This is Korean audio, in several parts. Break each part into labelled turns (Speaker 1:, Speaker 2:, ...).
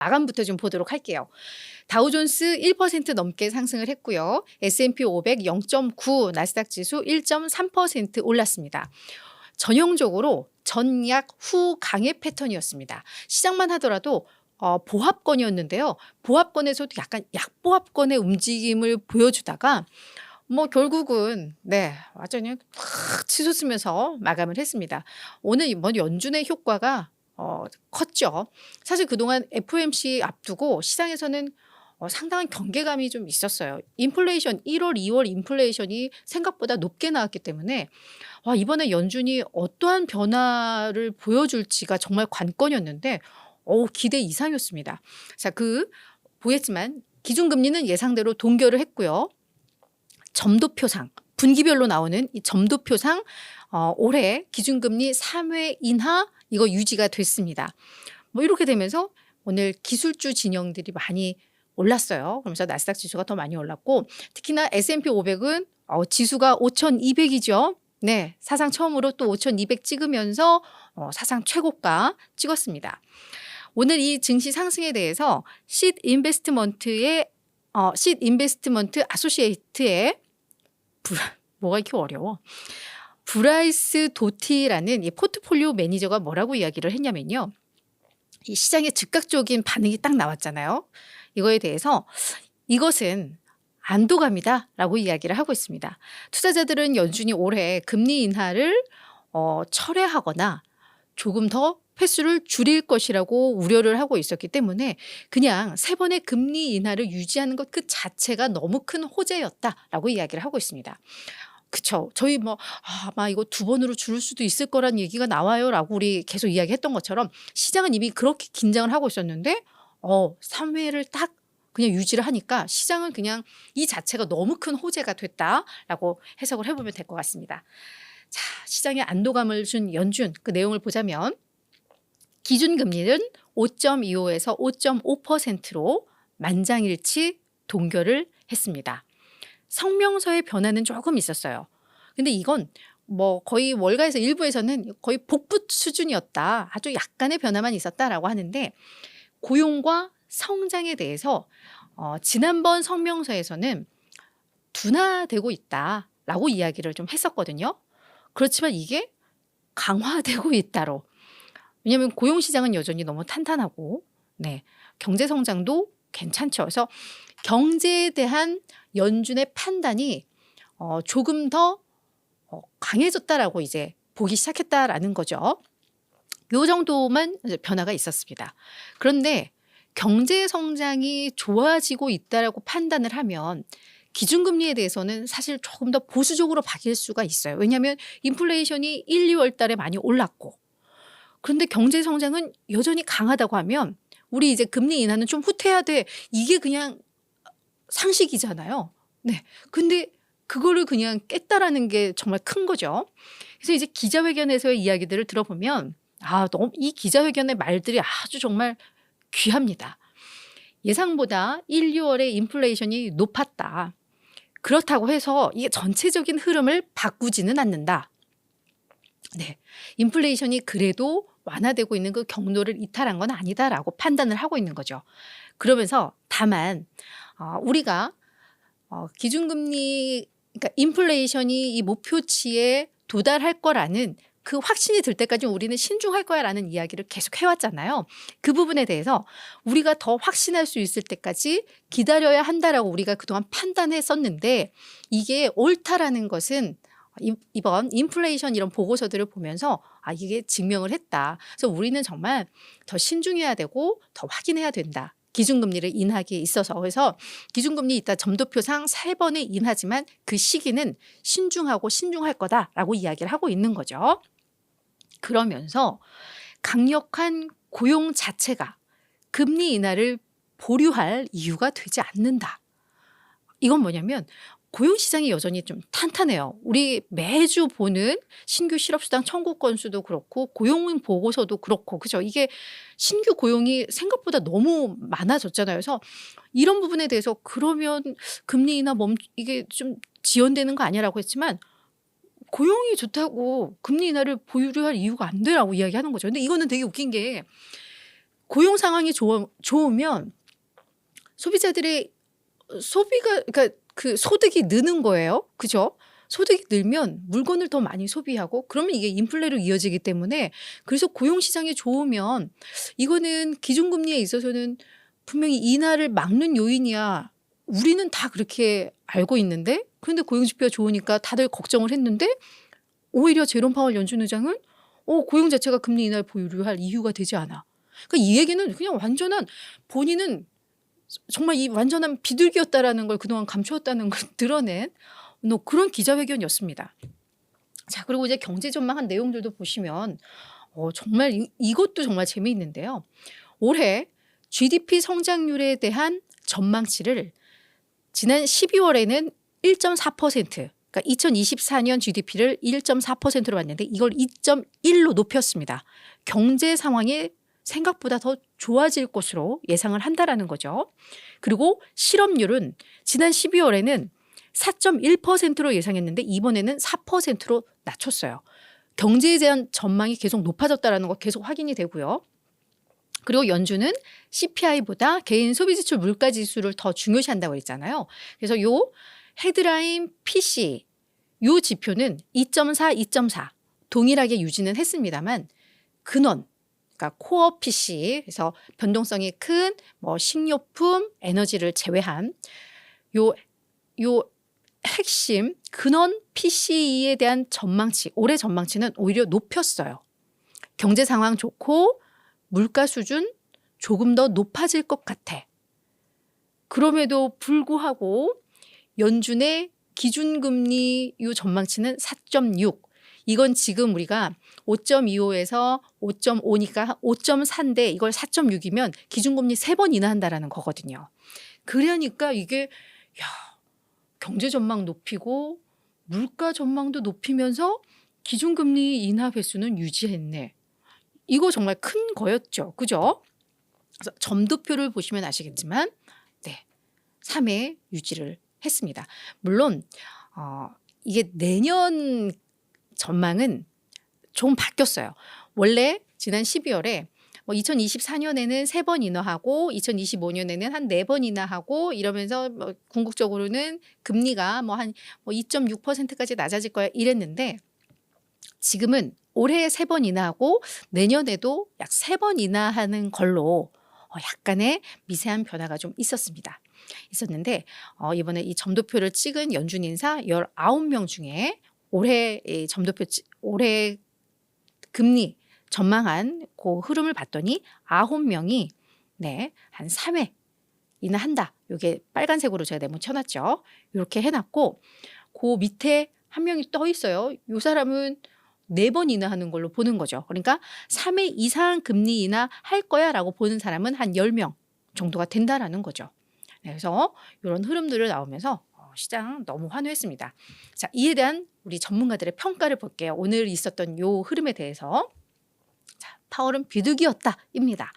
Speaker 1: 마감부터 좀 보도록 할게요. 다우존스 1% 넘게 상승을 했고요. S&P 500 0.9, 나스닥 지수 1.3% 올랐습니다. 전형적으로 전약 후 강의 패턴이었습니다. 시장만 하더라도 보합권이었는데요. 보합권에서도 약간 약보합권의 움직임을 보여주다가 결국은 완전히 확 치솟으면서 마감을 했습니다. 오늘 연준의 효과가 컸죠. 사실 그동안 FOMC 앞두고 시장에서는 상당한 경계감이 좀 있었어요. 인플레이션 1월, 2월 인플레이션이 생각보다 높게 나왔기 때문에 이번에 연준이 어떠한 변화를 보여줄지가 정말 관건이었는데 기대 이상이었습니다. 자, 보였지만 기준금리는 예상대로 동결을 했고요. 점도표상 분기별로 나오는 이 점도표상 올해 기준금리 3회 인하 이거 유지가 됐습니다. 이렇게 되면서 오늘 기술주 진영들이 많이 올랐어요. 그러면서 나스닥 지수가 더 많이 올랐고 특히나 S&P 500은 지수가 5,200이죠. 네, 사상 처음으로 또 5,200 찍으면서 사상 최고가 찍었습니다. 오늘 이 증시 상승에 대해서 쉿 인베스트먼트 아소시에이트의 뭐가 이렇게 어려워. 브라이스 도티라는 이 포트폴리오 매니저가 뭐라고 이야기를 했냐면요. 이 시장의 즉각적인 반응이 딱 나왔잖아요. 이거에 대해서 이것은 안도감이다라고 이야기를 하고 있습니다. 투자자들은 연준이 올해 금리 인하를 철회하거나 조금 더 횟수를 줄일 것이라고 우려를 하고 있었기 때문에 그냥 3번의 금리 인하를 유지하는 것 그 자체가 너무 큰 호재였다라고 이야기를 하고 있습니다. 그쵸. 저희 아마 이거 2번으로 줄일 수도 있을 거란 얘기가 나와요라고 우리 계속 이야기했던 것처럼 시장은 이미 그렇게 긴장을 하고 있었는데 3회를 딱 그냥 유지를 하니까 시장은 그냥 이 자체가 너무 큰 호재가 됐다라고 해석을 해보면 될 것 같습니다. 자, 시장에 안도감을 준 연준 그 내용을 보자면 기준금리는 5.25에서 5.5%로 만장일치 동결을 했습니다. 성명서의 변화는 조금 있었어요. 근데 이건 거의 월가에서 일부에서는 거의 복붙 수준이었다. 아주 약간의 변화만 있었다라고 하는데 고용과 성장에 대해서 지난번 성명서에서는 둔화되고 있다라고 이야기를 좀 했었거든요. 그렇지만 이게 강화되고 있다로. 왜냐하면 고용시장은 여전히 너무 탄탄하고 경제 성장도 괜찮죠. 그래서 경제에 대한 연준의 판단이 조금 더 강해졌다라고 이제 보기 시작했다라는 거죠. 요 정도만 변화가 있었습니다. 그런데 경제 성장이 좋아지고 있다라고 판단을 하면 기준금리에 대해서는 사실 조금 더 보수적으로 바뀔 수가 있어요. 왜냐하면 인플레이션이 1, 2월 달에 많이 올랐고 그런데 경제 성장은 여전히 강하다고 하면 우리 이제 금리 인하는 좀 후퇴해야 돼. 이게 그냥 상식이잖아요. 네. 근데 그거를 그냥 깼다라는 게 정말 큰 거죠. 그래서 이제 기자회견에서의 이야기들을 들어보면 너무 이 기자회견의 말들이 아주 정말 귀합니다. 예상보다 1, 2월에 인플레이션이 높았다. 그렇다고 해서 이게 전체적인 흐름을 바꾸지는 않는다. 네. 인플레이션이 그래도 완화되고 있는 그 경로를 이탈한 건 아니다라고 판단을 하고 있는 거죠. 그러면서 다만 우리가 기준금리 그러니까 인플레이션이 이 목표치에 도달할 거라는 그 확신이 들 때까지 우리는 신중할 거야라는 이야기를 계속 해왔잖아요. 그 부분에 대해서 우리가 더 확신할 수 있을 때까지 기다려야 한다라고 우리가 그동안 판단했었는데 이게 옳다라는 것은 이번 인플레이션 이런 보고서들을 보면서 이게 증명을 했다. 그래서 우리는 정말 더 신중해야 되고 더 확인해야 된다. 기준금리를 인하기에 있어서. 그래서 기준금리 이따 점도표상 3번의 인하지만 그 시기는 신중할 거다라고 이야기를 하고 있는 거죠. 그러면서 강력한 고용 자체가 금리 인하를 보류할 이유가 되지 않는다. 이건 뭐냐면 고용시장이 여전히 좀 탄탄해요. 우리 매주 보는 신규 실업수당 청구 건수도 그렇고 고용 보고서도 그렇고 그죠? 이게 신규 고용이 생각보다 너무 많아졌잖아요. 그래서 이런 부분에 대해서 그러면 금리 인하 이게 좀 지연되는 거 아니라고 했지만 고용이 좋다고 금리 인하를 보유할 이유가 안 되라고 이야기하는 거죠. 근데 이거는 되게 웃긴 게 고용 상황이 좋으면 소비자들의 소비가 그러니까 그 소득이 느는 거예요. 그죠? 소득이 늘면 물건을 더 많이 소비하고 그러면 이게 인플레로 이어지기 때문에 그래서 고용 시장이 좋으면 이거는 기준금리에 있어서는 분명히 인하를 막는 요인이야. 우리는 다 그렇게 알고 있는데 그런데 고용 지표가 좋으니까 다들 걱정을 했는데 오히려 제롬 파월 연준 의장은 고용 자체가 금리 인하를 보류할 이유가 되지 않아. 그러니까 이 얘기는 그냥 완전한 본인은 정말 이 완전한 비둘기였다라는 걸 그동안 감추었다는 걸 드러낸 그런 기자회견이었습니다. 자, 그리고 이제 경제 전망한 내용들도 보시면 정말 이것도 정말 재미있는데요. 올해 GDP 성장률에 대한 전망치를 지난 12월에는 1.4%, 그러니까 2024년 GDP를 1.4%로 봤는데 이걸 2.1로 높였습니다. 경제 상황이 생각보다 더 좋아질 것으로 예상을 한다라는 거죠. 그리고 실업률은 지난 12월에는 4.1%로 예상했는데 이번에는 4%로 낮췄어요. 경제에 대한 전망이 계속 높아졌다는 거 계속 확인이 되고요. 그리고 연준은 CPI보다 개인 소비지출 물가지수를 더 중요시한다고 했잖아요. 그래서 요 헤드라인 PC 요 지표는 2.4, 2.4 동일하게 유지는 했습니다만 근원 그러니까 코어 PC 그래서 변동성이 큰 뭐 식료품, 에너지를 제외한 요 핵심 근원 PCE에 대한 전망치 올해 전망치는 오히려 높였어요. 경제 상황 좋고 물가 수준 조금 더 높아질 것 같아. 그럼에도 불구하고 연준의 기준금리 요 전망치는 4.6. 이건 지금 우리가 5.25에서 5.5니까 5.4인데 이걸 4.6이면 기준금리 3번 인하한다라는 거거든요. 그러니까 이게 경제 전망 높이고 물가 전망도 높이면서 기준금리 인하 횟수는 유지했네. 이거 정말 큰 거였죠. 그죠? 그래서 점도표를 보시면 아시겠지만 3회 유지를 했습니다. 물론 이게 내년 전망은 좀 바뀌었어요. 원래 지난 12월에 2024년에는 3번 인하하고 2025년에는 한 4번 인하하고 이러면서 궁극적으로는 금리가 한 2.6%까지 낮아질 거야 이랬는데 지금은 올해 3번 인하하고 내년에도 약 3번 인하하는 걸로 약간의 미세한 변화가 좀 있었는데 이번에 이 점도표를 찍은 연준 인사 19명 중에 올해 올해 금리 전망한 그 흐름을 봤더니 9명이 한 3회 인하한다. 이게 빨간색으로 제가 네모 쳐놨죠. 이렇게 해놨고 그 밑에 한 명이 떠 있어요. 이 사람은 4번 인하하는 걸로 보는 거죠. 그러니까 3회 이상 금리 인하할 거야 라고 보는 사람은 한 10명 정도가 된다라는 거죠. 그래서 이런 흐름들을 나오면서 시장 너무 환호했습니다. 자, 이에 대한 우리 전문가들의 평가를 볼게요. 오늘 있었던 이 흐름에 대해서. 자, 파월은 비둘기였다입니다.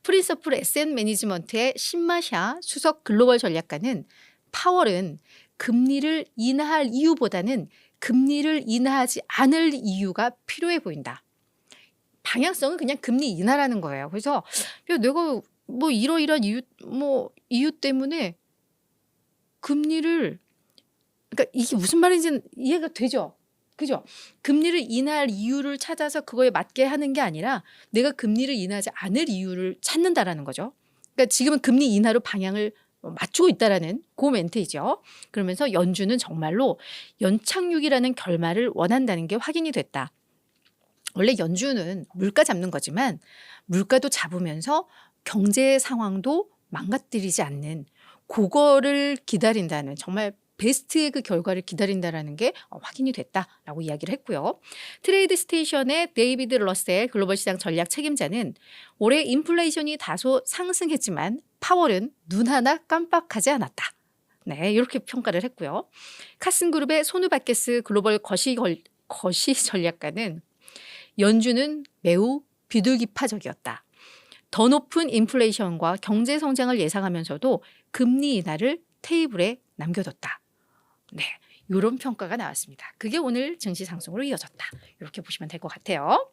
Speaker 1: 프린서플 에셋 매니지먼트의 신마샤 수석 글로벌 전략가는 파월은 금리를 인하할 이유보다는 금리를 인하하지 않을 이유가 필요해 보인다. 방향성은 그냥 금리 인하라는 거예요. 그래서 내가 이러이러한 이유 때문에 금리를 그러니까 이게 무슨 말인지는 이해가 되죠. 그죠? 금리를 인하할 이유를 찾아서 그거에 맞게 하는 게 아니라 내가 금리를 인하하지 않을 이유를 찾는다라는 거죠. 그러니까 지금은 금리 인하로 방향을 맞추고 있다라는 그 멘트이죠. 그러면서 연준은 정말로 연착륙이라는 결말을 원한다는 게 확인이 됐다. 원래 연준은 물가 잡는 거지만 물가도 잡으면서 경제 상황도 망가뜨리지 않는 그거를 기다린다는 정말 베스트의 그 결과를 기다린다라는 게 확인이 됐다라고 이야기를 했고요. 트레이드 스테이션의 데이비드 러셀 글로벌 시장 전략 책임자는 올해 인플레이션이 다소 상승했지만 파월은 눈 하나 깜빡하지 않았다. 이렇게 평가를 했고요. 카슨그룹의 소누 바케스 글로벌 거시 전략가는 연준은 매우 비둘기파적이었다. 더 높은 인플레이션과 경제 성장을 예상하면서도 금리 인하를 테이블에 남겨뒀다. 이런 평가가 나왔습니다. 그게 오늘 증시 상승으로 이어졌다. 이렇게 보시면 될 것 같아요.